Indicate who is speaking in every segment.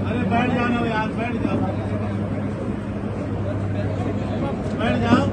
Speaker 1: अरे बैठ जाओ ना यार, बैठ जाओ, बैठ जाओ।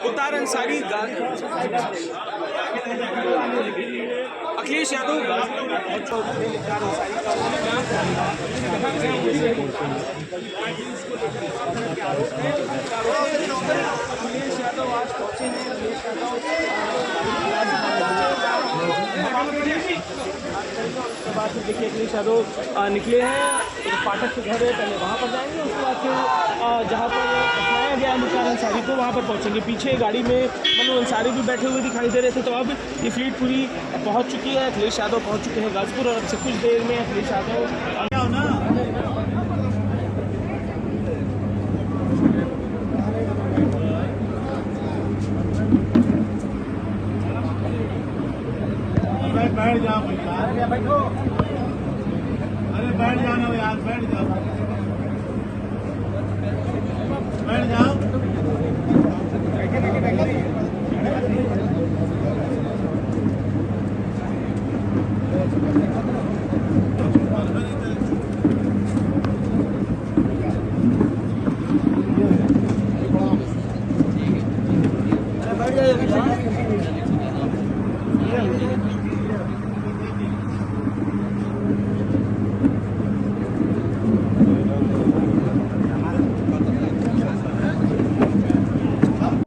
Speaker 2: मुख्तार अंसारी अखिलेश यादव देखिए अखिलेश यादव निकले हैं, फाटक से घर है, पहले वहाँ पर जाएंगे, उसके बाद फिर जहाँ पर अपनाया गया है मुख्तार अंसारी को वहाँ पर पहुँचेंगे। पीछे गाड़ी में मनु अंसारी भी बैठे हुए दिखाई दे रहे थे। तो अब ये फ्लीट पूरी पहुँच चुकी है, अखिलेश यादव पहुँच चुके हैं गाजीपुर और अब से कुछ देर में अखिलेश यादव
Speaker 1: बैठ जाओ भैया, बैठो। अरे बैठ जाओ ना यार, बैठ जाओ, बैठ जाओ।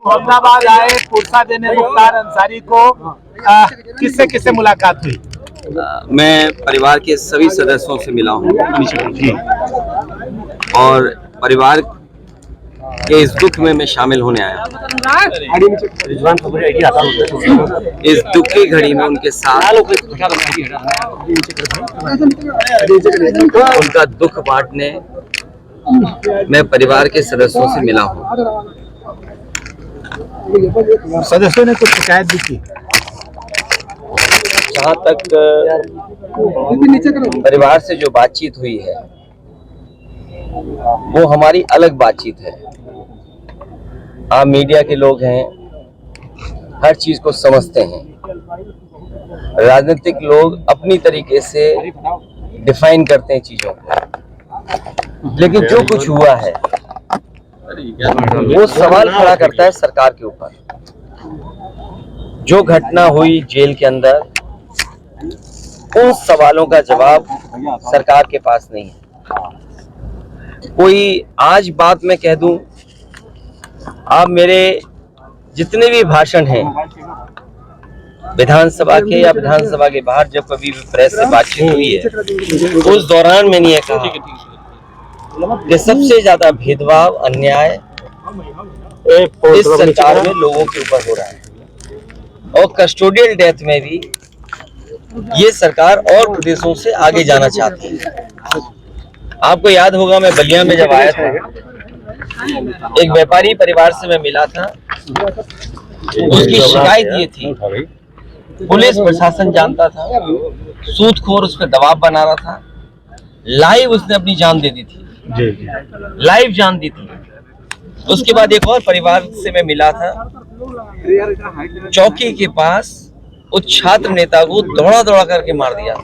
Speaker 3: औरंगाबाद आए पुरसा देने मुख्तार अंसारी को, किससे किससे मुलाकात हुई?
Speaker 4: मैं परिवार के सभी सदस्यों से मिला हूँ और परिवार के इस दुख में मैं शामिल होने आया। इस दुख की घड़ी में उनके साथ उनका दुख बांटने मैं परिवार के सदस्यों से मिला हूँ।
Speaker 3: सदस्यों ने कुछ शिकायत भी की।
Speaker 4: जहाँ तक परिवार से जो बातचीत हुई है वो हमारी अलग बातचीत है। आप मीडिया के लोग हैं, हर चीज को समझते हैं। राजनीतिक लोग अपनी तरीके से डिफाइन करते हैं चीजों को, लेकिन जो कुछ हुआ है वो सवाल खड़ा करता है सरकार के ऊपर। जो घटना हुई जेल के अंदर, उन सवालों का जवाब सरकार के पास नहीं है। कोई आज बात मैं कह दूं, आप मेरे जितने भी भाषण हैं विधानसभा के या विधानसभा के बाहर जब कभी भी प्रेस से बातचीत हुई है, उस दौरान मैंने ये कहा कि सबसे ज्यादा भेदभाव अन्याय इस सरकार में लोगों के ऊपर हो रहा है और कस्टोडियल डेथ में भी ये सरकार और प्रदेशों से आगे जाना चाहती है। आपको याद होगा मैं बलिया में जब आया था, एक व्यापारी परिवार से मैं मिला था। उसकी शिकायत ये थी पुलिस प्रशासन जानता था, सूदखोर उस पर दबाव बना रहा था। लाइव उसने अपनी जान दे दी थी, लाइव जान दी थी। उसके बाद एक और परिवार से मैं मिला था, चौकी के पास उस छात्र नेता को दौड़ा दौड़ा करके मार दिया।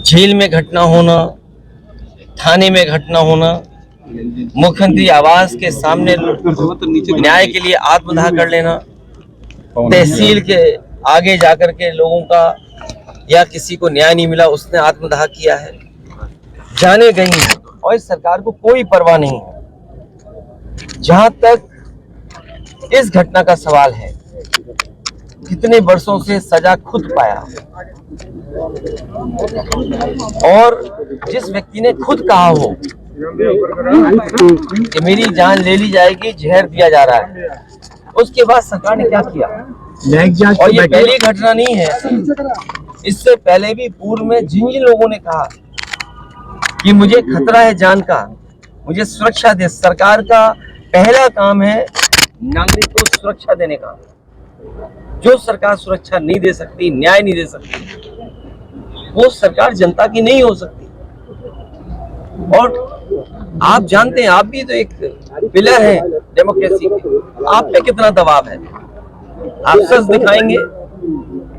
Speaker 4: जेल में घटना होना, थाने में घटना होना, मुख्यमंत्री आवास के सामने न्याय के लिए आत्मदाह कर लेना, तहसील के आगे जाकर के लोगों का या किसी को न्याय नहीं मिला उसने आत्मदाह किया है, जाने गई है और इस सरकार को कोई परवाह नहीं है। जहां तक इस घटना का सवाल है, कितने वर्षों से सजा खुद पाया और जिस व्यक्ति ने खुद कहा हो कि मेरी जान ले ली जाएगी, जहर दिया जा रहा है, उसके बाद सरकार ने क्या किया?
Speaker 3: न्यायिक जांच
Speaker 4: और
Speaker 3: की
Speaker 4: ये
Speaker 3: बैठक-
Speaker 4: पहली घटना नहीं है, इससे पहले भी पूर्व में जिन जिन लोगों ने कहा कि मुझे खतरा है जान का, मुझे सुरक्षा दे, सरकार का पहला काम है नागरिक को सुरक्षा देने का। जो सरकार सुरक्षा नहीं दे सकती, न्याय नहीं दे सकती, वो सरकार जनता की नहीं हो सकती। और आप जानते हैं, आप भी तो एक पिलर है डेमोक्रेसी के, आप पे कितना दबाव है। आप सच दिखाएंगे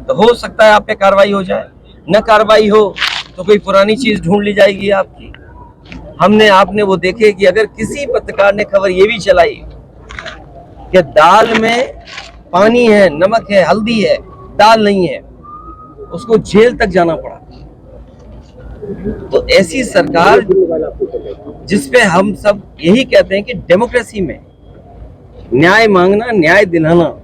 Speaker 4: तो हो सकता है आप पे कार्रवाई हो जाए, न कार्रवाई हो तो कोई पुरानी चीज ढूंढ ली जाएगी आपकी। आपने वो देखे कि अगर किसी पत्रकार ने खबर ये भी चलाई कि दाल में पानी है, नमक है, हल्दी है, दाल नहीं है, उसको जेल तक जाना पड़ा। तो ऐसी सरकार जिसपे हम सब यही कहते हैं कि डेमोक्रेसी में न्याय मांगना, न्याय दिलाना,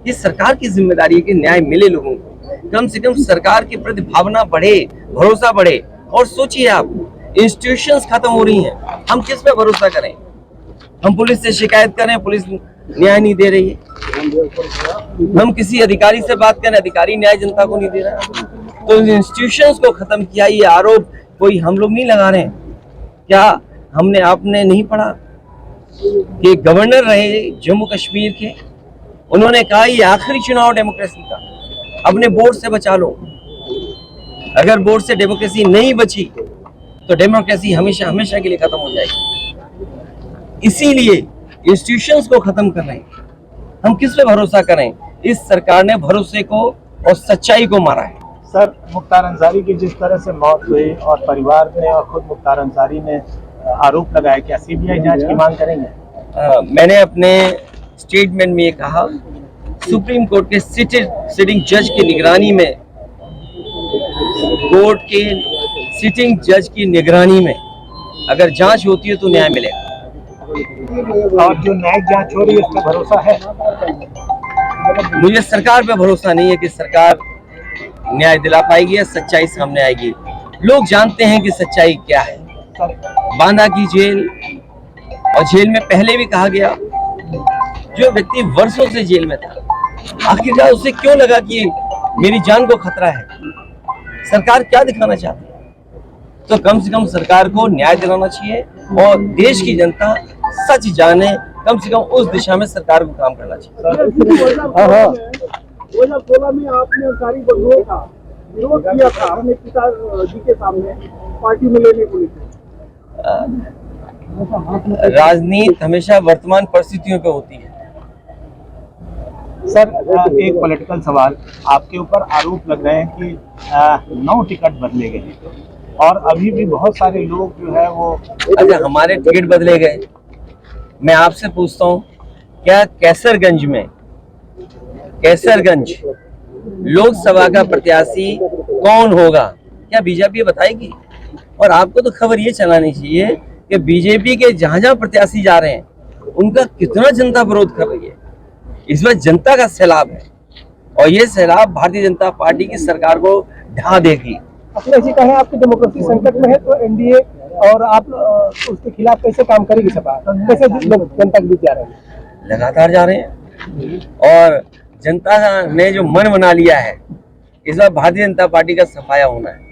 Speaker 4: ये सरकार की जिम्मेदारी है कि न्याय मिले लोगों को। कम से कम सरकार के प्रति भावना बढ़े, भरोसा बढ़े। और सोचिए आप, इंस्टीट्यूशंस खत्म हो रही हैं, हम किस पे भरोसा करें? हम पुलिस से शिकायत करें, पुलिस न्याय नहीं दे रही है। हम किसी अधिकारी से बात करें, अधिकारी न्याय जनता को नहीं दे रहा है। तो इंस्टीट्यूशंस को खत्म किया, ये आरोप कोई हम लोग नहीं लगा रहे हैं। क्या आपने नहीं पढ़ा कि गवर्नर रहे जम्मू कश्मीर के, उन्होंने कहा ये आखिरी चुनाव डेमोक्रेसी का, अपने बोर्ड से बचा लो। अगर बोर्ड से डेमोक्रेसी नहीं बची तो डेमोक्रेसी हमेशा हमेशा के लिए खत्म हो जाएगी। इसीलिए इंस्टीट्यूशंस को खत्म कर रहे हैं। हम किस पे भरोसा करें? इस सरकार ने भरोसे को और सच्चाई को मारा है।
Speaker 3: सर, मुख्तार अंसारी की जिस तरह से मौत हुई और परिवार ने और खुद मुख्तार अंसारी ने आरोप लगाया, क्या सीबीआई जांच की मांग करेंगे?
Speaker 4: मैंने अपने स्टेटमेंट में ये कहा, सुप्रीम कोर्ट के सिटिंग जज की निगरानी में, कोर्ट के सिटिंग जज की निगरानी में अगर जांच होती है तो न्याय मिलेगा।
Speaker 3: और जो न्यायिक जांच हो रही है उस पर भरोसा है?
Speaker 4: मुझे सरकार पे भरोसा नहीं है कि सरकार न्याय दिला पाएगी या सच्चाई सामने आएगी। लोग जानते हैं कि सच्चाई क्या है। बांदा की जेल, और जेल में पहले भी कहा गया, जो व्यक्ति वर्षों से जेल में था, आखिरकार उसे क्यों लगा कि मेरी जान को खतरा है? सरकार क्या दिखाना चाहती है? तो कम से कम सरकार को न्याय दिलाना चाहिए और देश की जनता सच जाने, कम से कम उस दिशा में सरकार को काम करना चाहिए।
Speaker 1: 2016 में आपने अंसारी बंधुओं का विरोध किया था अपने पिताजी के सामने पार्टी में लेने को लेकर।
Speaker 4: राजनीति हमेशा वर्तमान परिस्थितियों पे होती है।
Speaker 3: सर, एक पॉलिटिकल सवाल, आपके ऊपर आरोप लग रहे हैं कि 9 टिकट बदले गए और अभी भी बहुत सारे लोग जो है वो,
Speaker 4: अच्छा, हमारे टिकट बदले गए। मैं आपसे पूछता हूँ, क्या कैसरगंज लोकसभा का प्रत्याशी कौन होगा? क्या बीजेपी बताएगी? और आपको तो खबर ये चलानी चाहिए कि बीजेपी के जहां जहां प्रत्याशी जा रहे हैं उनका कितना जनता विरोध कर रही है। इस बार जनता का सैलाब है और ये सैलाब भारतीय जनता पार्टी की सरकार को ढा देगी।
Speaker 3: अखिलेश जी कहें आपकी डेमोक्रेसी संकट में है, तो एनडीए और आप उसके खिलाफ कैसे काम करेगी सपा? कैसे जनता के बीच जा रहे हैं?
Speaker 4: लगातार जा रहे हैं और जनता ने जो मन बना लिया है, इस बार भारतीय जनता पार्टी का सफाया होना है।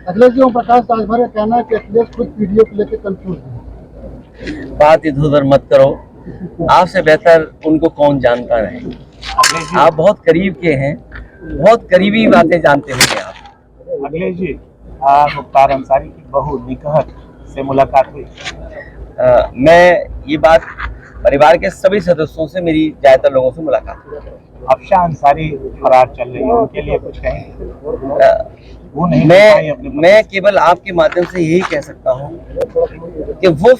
Speaker 1: अखिलेश जी, ओम प्रकाश राजभर का कहना है कि अखिलेश खुद वीडियो को लेकर कंफ्यूज है।
Speaker 4: बात इधर उधर मत करो, आपसे बेहतर उनको कौन जानता है। आप बहुत करीब के हैं, बहुत करीबी बातें जानते होंगे आप।
Speaker 3: अखिलेश जी, मुख्तार अंसारी की बहू निकहत से मुलाकात हुई?
Speaker 4: मैं ये बात, परिवार के सभी सदस्यों से, मेरी ज्यादातर लोगों से मुलाकात हुई।
Speaker 3: अफशान अंसारी फरार चल रही है, उनके लिए कुछ कहेंगे? वो नहीं,
Speaker 4: मैं केवल आपके माध्यम से यही कह सकता हूँ कि वो